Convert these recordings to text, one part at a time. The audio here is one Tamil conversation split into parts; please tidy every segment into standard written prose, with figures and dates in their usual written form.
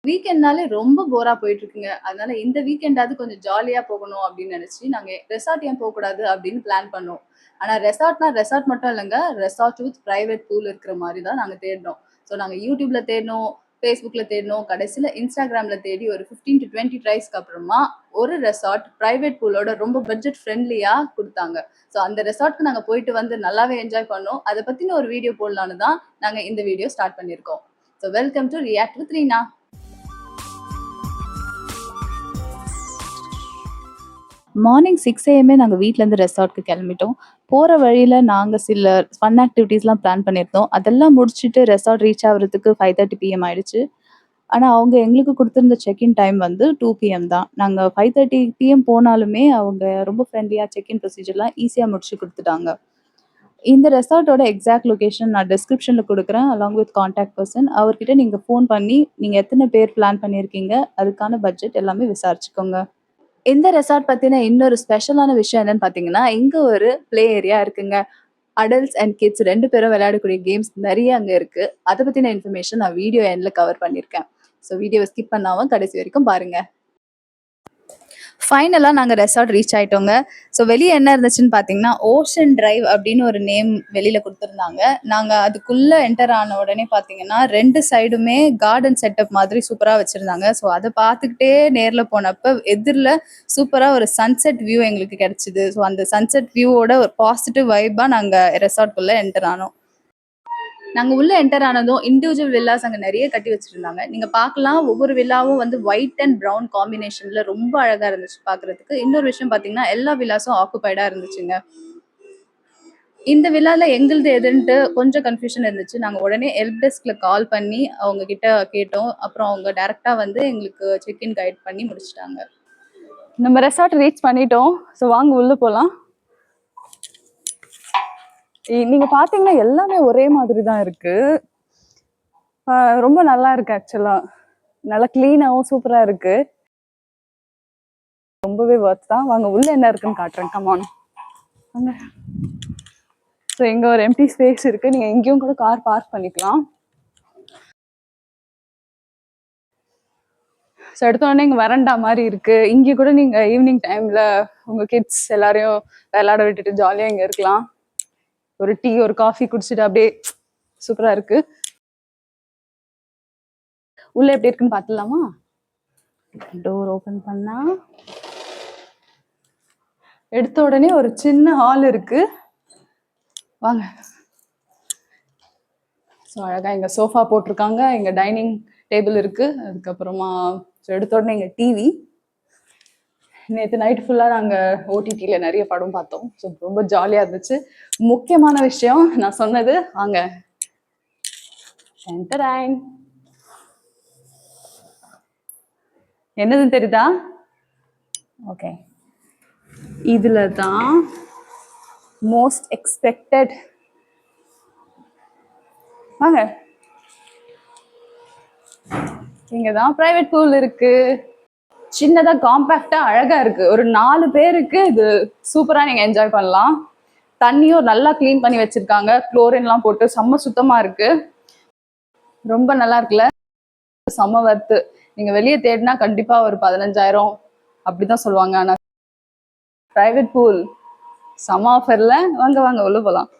வீக்கெண்ட்னாலே ரொம்ப போரா போயிட்டு இருக்குங்க. அதனால இந்த வீக்கெண்டாவது கொஞ்சம் ஜாலியா போகணும் அப்படின்னு நினைச்சு, நாங்க ரெசார்ட் ஏன் போகக்கூடாது அப்படின்னு பிளான் பண்ணோம். ஆனா ரெசார்ட்னா ரெசார்ட் மட்டும் இல்லங்க. ரெசார்ட் வித் பிரைவேட் பூல் இருக்கிற மாரி தான் நாங்க தேடினோம். ஸோ நாங்க YouTubeல தேடினோம், Facebookல தேடினோம். கடைசியில Instagramல தேடி ஒரு 15 to 20 ட்ரைஸ்க்கு அப்புறமா ஒரு ரெசார்ட் பிரைவேட் பூலோட ரொம்ப பட்ஜெட் ஃப்ரெண்ட்லியா குடுத்தாங்க. ஸோ அந்த ரெசார்ட்க்கு நாங்க போயிட்டு வந்து நல்லாவே என்ஜாய் பண்ணோம். அத பத்தின ஒரு வீடியோ போடலான்னு தான் நாங்க இந்த வீடியோ ஸ்டார்ட் பண்ணியிருக்கோம். So welcome to react with Reena. Morning 6 AM நாங்க வீட்லேருந்து ரெசார்ட்க்கு கிளம்பிட்டோம். போற வழியில நாங்க சில ஃபன் ஆக்டிவிட்டீஸ்லாம் பிளான் பண்ணியிருந்தோம். அதெல்லாம் முடிச்சுட்டு ரெசார்ட் ரீச் ஆகுறதுக்கு 5:30 PM ஆயிடுச்சு. ஆனா அவங்க எங்களுக்கு குடுத்திருந்த செக் இன் டைம் வந்து 2 PM தான். நாங்க 5:30 PM போனாலுமே அவங்க ரொம்ப ஃப்ரெண்ட்லியா செக் இன் ப்ரொசீஜர்லாம் ஈஸியா முடிச்சு குடுத்துட்டாங்க. இந்த ரெசார்ட்டோட எக்ஸாக்ட் லொகேஷன் நான் டிஸ்கிரிப்ஷன்ல குடுக்குறேன். Along with contact person. அவர்கிட்ட நீங்க ஃபோன் பண்ணி, நீங்க எத்தன பேர் பிளான் பண்ணியிருக்கீங்க, அதுக்கான பட்ஜெட் எல்லாமே விசாரிச்சுக்கோங்க. இந்த ரெசார்ட் பத்தின இன்னொரு ஸ்பெஷலான விஷயம் என்னன்னு பார்த்தீங்கன்னா, இங்க ஒரு ப்ளே ஏரியா இருக்குங்க. அடல்ட்ஸ் அண்ட் கிட்ஸ் 2 பேரும் விளையாடக்கூடிய கேம்ஸ் நெறைய அங்க இருக்கு. அத பத்தின இன்ஃபர்மேஷன் நான் வீடியோ எண்ட்ல கவர் பண்ணியிருக்கேன். ஸோ வீடியோவ ஸ்கிப் பண்ணாம கடைசி வரைக்கும் பாருங்க. ஃபைனலா நாங்க ரெசார்ட் ரீச் ஆயிட்டோங்க. ஸோ வெளிய என்ன இருந்துச்சுன்னு பார்த்தீங்கன்னா, ஓஷன் டிரைவ் அப்படின்னு ஒரு நேம் வெளியில குடுத்துருந்தாங்க. நாங்க அதுக்குள்ள என்டர் ஆன உடனே பார்த்தீங்கன்னா, 2 சைடுமே கார்டன் செட்டப் மாதிரி சூப்பரா வச்சிருந்தாங்க. ஸோ அத பார்த்துக்கிட்டே நேர்ல போனப்ப எதிர்ல சூப்பரா ஒரு சன்செட் வியூ எங்களுக்கு கிடைச்சது. ஸோ அந்த சன்செட் வியூவோட ஒரு பாசிட்டிவ் வைபா நாங்க ரெசார்ட்குள்ள என்டர் ஆனோம். நாங்க உள்ள என்டர் ஆனதும் இண்டிவிஜுவல் வில்லாஸ் அங்க நிறைய கட்டி வச்சிருந்தாங்க. நீங்க பார்க்கலாம், ஒவ்வொரு வில்லாவும் வந்து ஒயிட் அண்ட் பிரவுன் காம்பினேஷன்ல ரொம்ப அழகா இருந்துச்சு பார்க்கிறதுக்கு. இன்னொரு விஷயம் பார்த்தீங்கன்னா, எல்லா வில்லாஸும் ஆக்குபைடா இருந்துச்சுங்க. இந்த வில்லால எங்களுது எதுன்ட்டு கொஞ்சம் கன்ஃபியூஷன் இருந்துச்சு. நாங்க உடனே ஹெல்ப் டெஸ்க்ல கால் பண்ணி அவங்க கிட்ட கேட்டோம். அப்புறம் அவங்க டைரக்ட்டா வந்து எங்களுக்கு செக் இன் கைட் பண்ணி முடிச்சுட்டாங்க. நம்ம ரெசார்ட் ரீச் பண்ணிட்டோம். ஸோ வாங்க உள்ள போலாம். நீங்க பாத்தீங்கன்னா எல்லாமே ஒரே மாதிரி தான் இருக்கு. ரொம்ப நல்லா இருக்கு ஆக்சுவலா. நல்லா கிளீனாவும் சூப்பரா இருக்கு. ரொம்பவே வொர்த் தான். வாங்க உள்ள என்ன இருக்குன்னு காட்டுறேன். Come on. ஸோ இங்க ஒரு எம்டி ஸ்பேஸ் இருக்கு. நீங்க எங்கேயும் கூட கார் பார்க் பண்ணிக்கலாம். ஸோ எடுத்த உடனே இங்க வரண்டா மாதிரி இருக்கு. இங்க கூட நீங்க ஈவினிங் டைம்ல உங்க கிட்ஸ் எல்லாரையும் விளையாட விட்டுட்டு ஜாலியா இங்க இருக்கலாம். ஒரு டீ ஒரு காஃபி குடிச்சிட்டு அப்படியே சூப்பரா இருக்கு. உள்ள எப்படி இருக்குன்னு பார்த்துலாமா? டோர் ஓபன் பண்ணா எடுத்த உடனே ஒரு சின்ன ஹால் இருக்கு. வாங்க. ஸோ அழகா இங்க சோஃபா போட்டிருக்காங்க. இங்க டைனிங் டேபிள் இருக்கு. அதுக்கப்புறமா எடுத்த உடனே இங்க டிவி. நேற்று நைட் ஃபுல்லாக நாங்கள் ஓடிடியில் நிறைய படம் பார்த்தோம். ஸோ ரொம்ப ஜாலியாக இருந்துச்சு. முக்கியமான விஷயம் நான் சொன்னது, வாங்க என்னதுன்னு தெரியுதா? ஓகே, இதுல தான் மோஸ்ட் எக்ஸ்பெக்டட். வாங்க, இங்கதான் பிரைவேட் பூல் இருக்கு. சின்னதா காம்பேக்டா அழகா இருக்கு. ஒரு 4 பேருக்கு இது சூப்பரா நீங்க என்ஜாய் பண்ணலாம். தண்ணியும் நல்லா கிளீன் பண்ணி வச்சிருக்காங்க. குளோரின்லாம் போட்டு செம்ம சுத்தமா இருக்கு. ரொம்ப நல்லா இருக்குல்ல? செம்ம வர்த்து. நீங்க வெளியே தேடினா கண்டிப்பா ஒரு 15,000 அப்படிதான் சொல்லுவாங்க. ஆனா பிரைவேட் பூல் செம்ம ஆஃபர்ல. வாங்க வாங்க உள்ள போலாம்.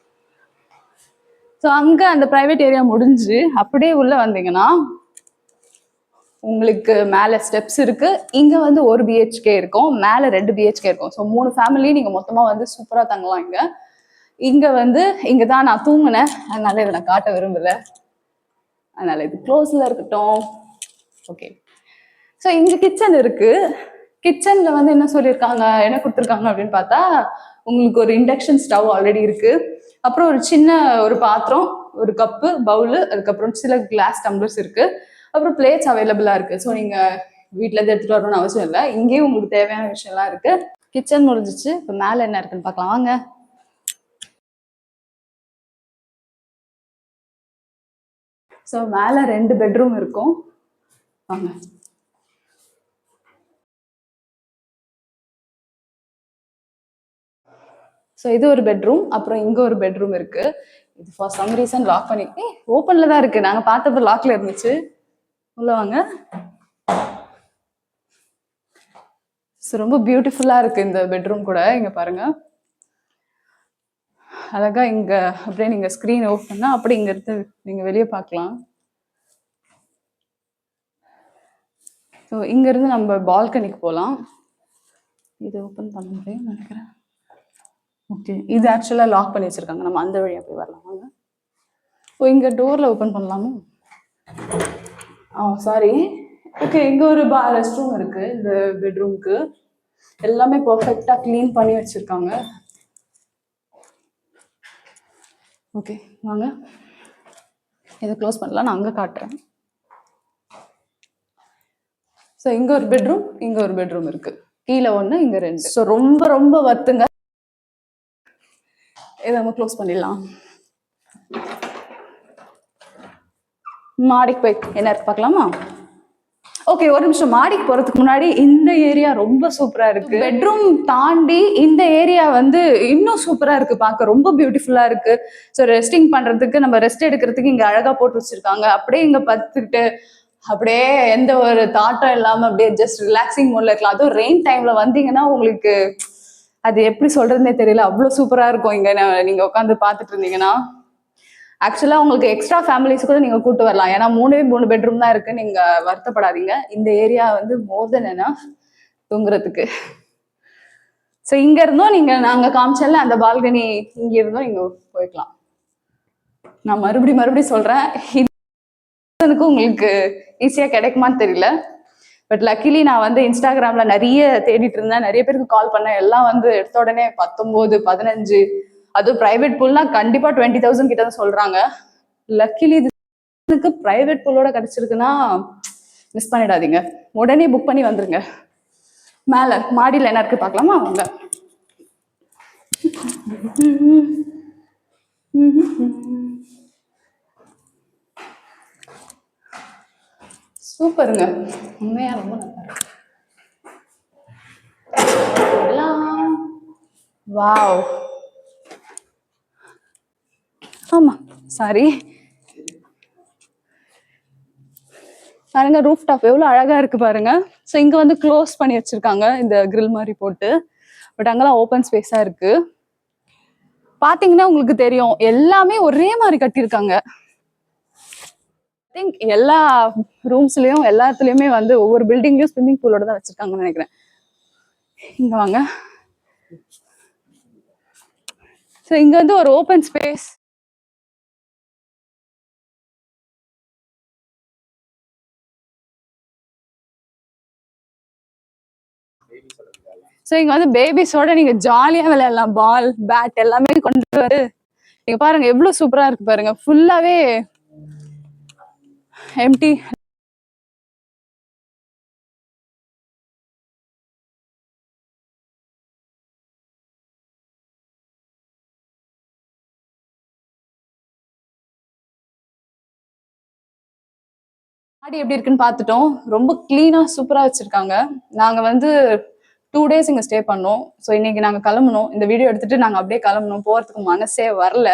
ஸோ அங்க அந்த பிரைவேட் ஏரியா முடிஞ்சு அப்படியே உள்ள வந்தீங்கன்னா உங்களுக்கு மேல ஸ்டெப்ஸ் இருக்கு. இங்க வந்து 1 BHK இருக்கும், மேல 2 BHK இருக்கும். ஸோ 3 ஃபேமிலி நீங்க மொத்தமா வந்து சூப்பரா தங்கலாம் இங்க. இங்க வந்து இங்கதான் நான் தூங்கினேன். அதனால இதை நான் காட்ட விரும்பல. அதனால இது க்ளோஸ்ல இருக்கட்டும். ஓகே. ஸோ இங்க கிச்சன் இருக்கு. கிச்சன்ல வந்து என்ன சொல்லியிருக்காங்க, என்ன கொடுத்துருக்காங்க அப்படின்னு பார்த்தா, உங்களுக்கு ஒரு இண்டக்ஷன் ஸ்டவ் ஆல்ரெடி இருக்கு. அப்புறம் ஒரு சின்ன ஒரு பாத்திரம், ஒரு கப்பு, பவுலு, அதுக்கப்புறம் சில கிளாஸ் டம்ளர்ஸ் இருக்கு. அப்புறம் பிளேட்ஸ் அவைலபிளா இருக்கு. ஸோ நீங்க வீட்டுல இருந்து எடுத்துட்டு வரணும்னு அவசியம் இல்லை. இங்கேயும் உங்களுக்கு தேவையான விஷயம்லாம் இருக்கு. கிச்சன் முடிஞ்சிச்சு. இப்போ மேல என்ன இருக்குன்னு பார்க்கலாம் வாங்க. ஸோ மேல 2 பெட்ரூம் இருக்கும். வாங்க. ஸோ இது ஒரு பெட்ரூம். அப்புறம் இங்க ஒரு பெட்ரூம் இருக்கு. இது ஃபார் சம் ரீசன் லாக் பண்ணி ஓப்பன்ல தான் இருக்கு. நாங்க பார்த்தப்ப லாக்ல இருந்துச்சு. உள்ள வாங்க. ஸோ ரொம்ப பியூட்டிஃபுல்லாக இருக்குது இந்த பெட்ரூம் கூட. இங்கே பாருங்கள், அழகாக இங்கே அப்படியே நீங்கள் ஸ்க்ரீன் ஓப்பன் பண்ணால் அப்படி இங்கே இருந்து நீங்கள் வெளியே பார்க்கலாம். ஸோ இங்கேருந்து நம்ம பால்கனிக்கு போகலாம். இது ஓப்பன் பண்ண முடியும்னு நினைக்கிறேன். ஓகே, இது ஆக்சுவலாக லாக் பண்ணி வச்சுருக்காங்க. நம்ம அந்த வழியாக போய் வரலாம் வாங்க. ஓ, இங்கே டோரில் ஓப்பன் பண்ணலாமா? சாரி. ஓகே, இங்கே ஒரு ரெஸ்ட் ரூம் இருக்குது. இந்த பெட்ரூம்க்கு எல்லாமே பர்ஃபெக்டாக க்ளீன் பண்ணி வச்சுருக்காங்க. ஓகே வாங்க, இதை க்ளோஸ் பண்ணலாம். நான் அங்கே காட்டுறேன். ஸோ இங்கே ஒரு பெட்ரூம், இங்கே ஒரு பெட்ரூம் இருக்குது. கீழே ஒன்று, இங்கே 2. ஸோ ரொம்ப ரொம்ப வருத்துங்க. இதை நம்ம க்ளோஸ் பண்ணிடலாம். மாடிக்கு போய் என்ன இருக்கு பார்க்கலாமா? ஓகே, ஒரு நிமிஷம். மாடிக்கு போறதுக்கு முன்னாடி இந்த ஏரியா ரொம்ப சூப்பரா இருக்கு. பெட்ரூம் தாண்டி இந்த ஏரியா வந்து இன்னும் சூப்பரா இருக்கு, பார்க்க ரொம்ப பியூட்டிஃபுல்லா இருக்கு. ஸோ ரெஸ்டிங் பண்றதுக்கு, நம்ம ரெஸ்ட் எடுக்கிறதுக்கு இங்க அழகா போட்டு வச்சிருக்காங்க. அப்படியே இங்க பத்துக்கிட்டு அப்படியே எந்த ஒரு தாட்டம் இல்லாம அப்படியே ஜஸ்ட் ரிலாக்ஸிங் மோட்ல இருக்கலாம். அதுவும் ரெயின் டைம்ல வந்தீங்கன்னா உங்களுக்கு அது எப்படி சொல்றதுன்னே தெரியல, அவ்வளவு சூப்பரா இருக்கும். இங்க நீங்க உட்காந்து பார்த்துட்டு இருந்தீங்கன்னா ஆக்சுவலா உங்களுக்கு எக்ஸ்ட்ரா ஃபேமிலிஸ் கூட நீங்க கூட்டு வரலாம். ஏன்னா 3 பெட்ரூம் தான் இருக்கு. நீங்க வருத்தப்படாதீங்க, இந்த ஏரியா வந்து மோர் தென் எனஃப் தூங்குறதுக்கு. ஸோ இங்க இருந்தும் நீங்க நாங்க காமிச்சல அந்த பால்கனி, இங்க இருந்தும் இங்க போய்க்கலாம். நான் மறுபடியும் சொல்றேன், உங்களுக்கு ஈஸியா கிடைக்குமான்னு தெரியல. பட் லக்கிலி நான் வந்து இன்ஸ்டாகிராம்ல நிறைய தேடிட்டு இருந்தேன், நிறைய பேருக்கு கால் பண்ணேன். எல்லாம் வந்து எடுத்த உடனே 19, 15, அதுவும் பிரைவேட் பூல்னா கண்டிப்பா 20,000 கிட்ட தான் சொல்றாங்க. லக்கிலி இதுக்கு பிரைவேட் பூலோட கிடைச்சிருக்குன்னா மிஸ் பண்ணிடாதீங்க, உடனே புக் பண்ணி வந்துருங்க. மேல மாடியில் என்ன இருக்கு பார்க்கலாமா அவங்க? சூப்பருங்க, உண்மையா ரொம்ப நல்லா இருக்கு. வாவ், ஆமா சாரி பாருங்க, ரூஃப் டாப் எவ்வளவு அழகா இருக்கு பாருங்க. ஸோ இங்க வந்து க்ளோஸ் பண்ணி வச்சிருக்காங்க இந்த கிரில் மாதிரி போட்டு, பட் அங்கெல்லாம் ஓப்பன் ஸ்பேஸா இருக்கு. பாத்தீங்கன்னா உங்களுக்கு தெரியும், எல்லாமே ஒரே மாதிரி கட்டியிருக்காங்க. ஐ திங்க் எல்லா ரூம்ஸ்லயும் எல்லாத்துலயுமே வந்து ஒவ்வொரு பில்டிங்லயும் ஸ்விம்மிங் பூலோட தான் வச்சிருக்காங்கன்னு நினைக்கிறேன். இங்க வாங்க. ஸோ இங்க வந்து ஒரு ஓப்பன் ஸ்பேஸ், ஸோ இங்க வந்து பேபிஸோட நீங்க ஜாலியா விளையாடலாம். பால், பேட் எல்லாமே கொண்டு வரு. நீங்க பாருங்க எவ்வளவு சூப்பரா இருக்கு பாருங்க, ஃபுல்லாவே எம்டி. மாடி எப்படி இருக்குன்னு பார்த்துட்டோம். ரொம்ப கிளீனா சூப்பரா வச்சிருக்காங்க. நாங்க வந்து 2 days இங்க ஸ்டே பண்ணோம். ஸோ இன்னைக்கு நாங்க கிளம்பணும். இந்த வீடியோ எடுத்துட்டு நாங்க அப்படியே கிளம்பணும். போறதுக்கு மனசே வரல.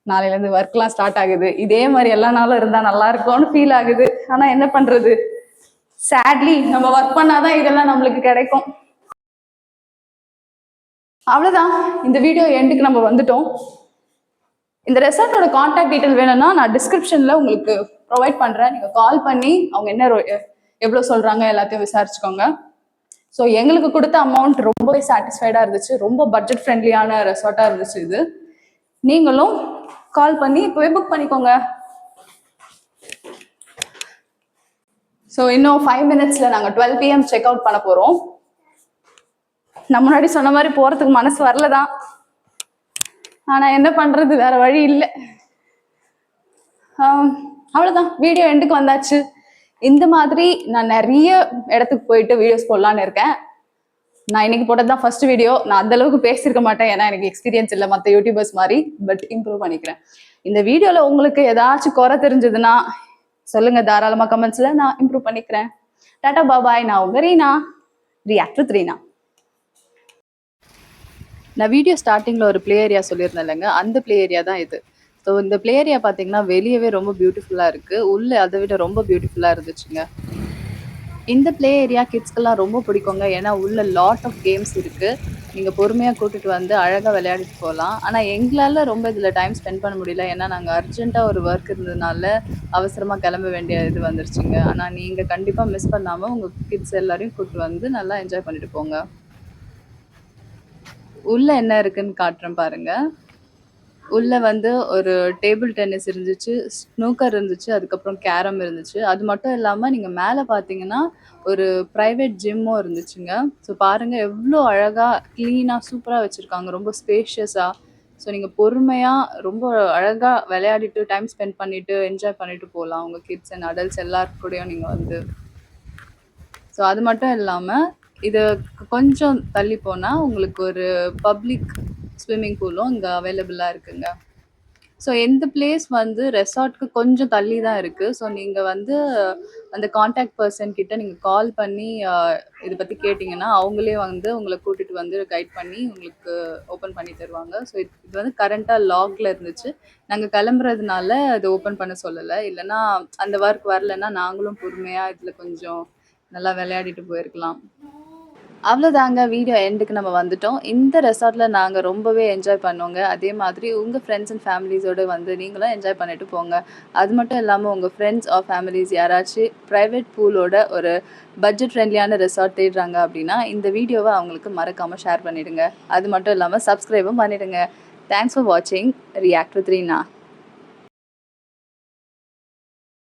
நாளையில இருந்து ஒர்க்லாம் ஸ்டார்ட் ஆகுது. இதே மாதிரி எல்லா நாளும் இருந்தா நல்லா இருக்கும்னு ஃபீல் ஆகுது. ஆனா என்ன பண்றது, சேட்லி நம்ம ஒர்க் பண்ணாதான் இதெல்லாம் நம்மளுக்கு கிடைக்கும். அவ்வளவுதான், இந்த வீடியோ எண்டுக்கு நம்ம வந்துட்டோம். இந்த ரெசார்ட்டோட கான்டாக்ட் டீட்டெயில் வேணும்னா நான் டிஸ்கிரிப்ஷன்ல உங்களுக்கு ப்ரொவைட் பண்றேன். நீங்க கால் பண்ணி அவங்க என்ன எவ்வளவு சொல்றாங்க எல்லாத்தையும் விசாரிச்சுக்கோங்க. ஸோ எங்களுக்கு கொடுத்த அமௌண்ட் ரொம்பவே சாட்டிஸ்ஃபைடா இருந்துச்சு. ரொம்ப பட்ஜெட் ஃப்ரெண்ட்லியான ரெசார்ட்டா இருந்துச்சு இது. நீங்களும் கால் பண்ணி இப்போவே புக் பண்ணிக்கோங்க. ஸோ இன்னும் 5 minutesல நாங்கள் 12 PM செக் அவுட் பண்ண போறோம். நான் முன்னாடி சொன்ன மாதிரி போறதுக்கு மனசு வரலதான், ஆனா என்ன பண்றது, வேற வழி இல்லை. அவ்வளவுதான், வீடியோ எண்டுக்கு வந்தாச்சு. இந்த மாதிரி நான் நிறைய இடத்துக்கு போயிட்டு வீடியோஸ் போடலான்னு இருக்கேன். நான் இன்னைக்கு போட்டதுதான் ஃபர்ஸ்ட் வீடியோ. நான் அந்த அளவுக்கு பேசியிருக்க மாட்டேன், ஏன்னா எனக்கு எக்ஸ்பீரியன்ஸ் இல்லை மற்ற யூடியூபர்ஸ் மாதிரி. பட் இம்ப்ரூவ் பண்ணிக்கிறேன். இந்த வீடியோல உங்களுக்கு ஏதாச்சும் குறை தெரிஞ்சதுன்னா சொல்லுங்க தாராளமா கமெண்ட்ஸ்ல, நான் இம்ப்ரூவ் பண்ணிக்கிறேன். டாடா பாபாய், நான் உங்க ரீனா, ரியாக்ட் வித் ரீனா. நான் வீடியோ ஸ்டார்டிங்ல ஒரு பிளே ஏரியா சொல்லியிருந்தேன் இல்லைங்க, அந்த பிளே ஏரியா தான் இது. ஸோ இந்த பிளே ஏரியா பார்த்தீங்கன்னா வெளியவே ரொம்ப பியூட்டிஃபுல்லாக இருக்கு, உள்ள அதை விட ரொம்ப பியூட்டிஃபுல்லாக இருந்துச்சுங்க. இந்த ப்ளே ஏரியா கிட்ஸ்க்கெல்லாம் ரொம்ப பிடிக்குங்க. ஏன்னா உள்ள லாட் ஆஃப் கேம்ஸ் இருக்கு. நீங்க பொறுமையா கூட்டிட்டு வந்து அழகா விளையாடிட்டு போலாம். ஆனா எங்களால ரொம்ப இதுல டைம் ஸ்பெண்ட் பண்ண முடியல. ஏன்னா நாங்க அர்ஜென்ட்டா ஒரு ஒர்க் இருந்ததுனால, அவசரமா கிளம்ப வேண்டிய இது வந்துருச்சுங்க. ஆனா நீங்க கண்டிப்பா மிஸ் பண்ணாம உங்க கிட்ஸ் எல்லாரையும் கூட்டு வந்து நல்லா என்ஜாய் பண்ணிட்டு போங்க. உள்ள என்ன இருக்குன்னு காட்டுறேன் பாருங்க. உள்ள வந்து ஒரு டேபிள் டென்னிஸ் இருந்துச்சு, ஸ்னூக்கர் இருந்துச்சு, அதுக்கப்புறம் கேரம் இருந்துச்சு. அது மட்டும் இல்லாம நீங்க மேல பார்த்தீங்கன்னா, ஒரு பிரைவேட் ஜிம்மும் இருந்துச்சுங்க. ஸோ பாருங்க எவ்ளோ அழகா, கிளீனா, சூப்பரா வச்சிருக்காங்க. ரொம்ப ஸ்பேஷியஸா. ஸோ நீங்க பொறுமையா, ரொம்ப அழகா விளையாடிட்டு, டைம் ஸ்பெண்ட் பண்ணிட்டு, என்ஜாய் பண்ணிட்டு போலாம். உங்க கிட்ஸ் அண்ட் அடல்ட்ஸ் எல்லார் கூடயும் நீங்க வந்து. ஸோ அது மட்டும் இல்லாம, இது கொஞ்சம் தள்ளி போனா உங்களுக்கு ஒரு பப்ளிக் ஸ்விம்மிங் பூலும் இங்க அவைலபிளா இருக்குங்க. ஸோ எந்த பிளேஸ் வந்து ரெசார்ட்க்கு கொஞ்சம் தள்ளி தான் இருக்கு. ஸோ நீங்க வந்து அந்த கான்டாக்ட் பெர்சன் கிட்ட நீங்க கால் பண்ணி இத பத்தி கேட்டீங்கன்னா, அவங்களே வந்து உங்கள கூட்டிட்டு வந்து கைட் பண்ணி உங்களுக்கு ஓப்பன் பண்ணி தருவாங்க. ஸோ இது வந்து கரண்ட்டா லாக்ல இருந்துச்சு. நாங்க கிளம்புறதுனால அது ஓப்பன் பண்ண சொல்லல. இல்லன்னா அந்த ஒர்க் வரலன்னா நாங்களும் பொறுமையா இதுல கொஞ்சம் நல்லா விளையாடிட்டு போயிருக்கலாம். அவ்வளோதாங்க. வீடியோ எண்டுக்கு நம்ம வந்துட்டோம். இந்த ரெசார்ட்ல நாங்க ரொம்பவே என்ஜாய் பண்ணோங்க. அதே மாதிரி உங்க ஃப்ரெண்ட்ஸ் அண்ட் ஃபேமிலிஸோட வந்து நீங்களும் என்ஜாய் பண்ணிட்டு போங்க. அது மட்டும் இல்லாம உங்க ஃப்ரெண்ட்ஸ் ஆர் ஃபேமிலிஸ் யாராச்சு பிரைவேட் பூலோட ஒரு பட்ஜெட் ஃப்ரெண்ட்லியான ரெசார்ட் தேடுறாங்க அப்படின்னா, இந்த வீடியோவ அவங்களுக்கு மறக்காம ஷேர் பண்ணிடுங்க. அது மட்டும் இல்லாம சப்ஸ்கிரைபும் பண்ணிடுங்க. தேங்க்ஸ் ஃபார் வாட்சிங் ரியாக்ட் வித் ரீனா.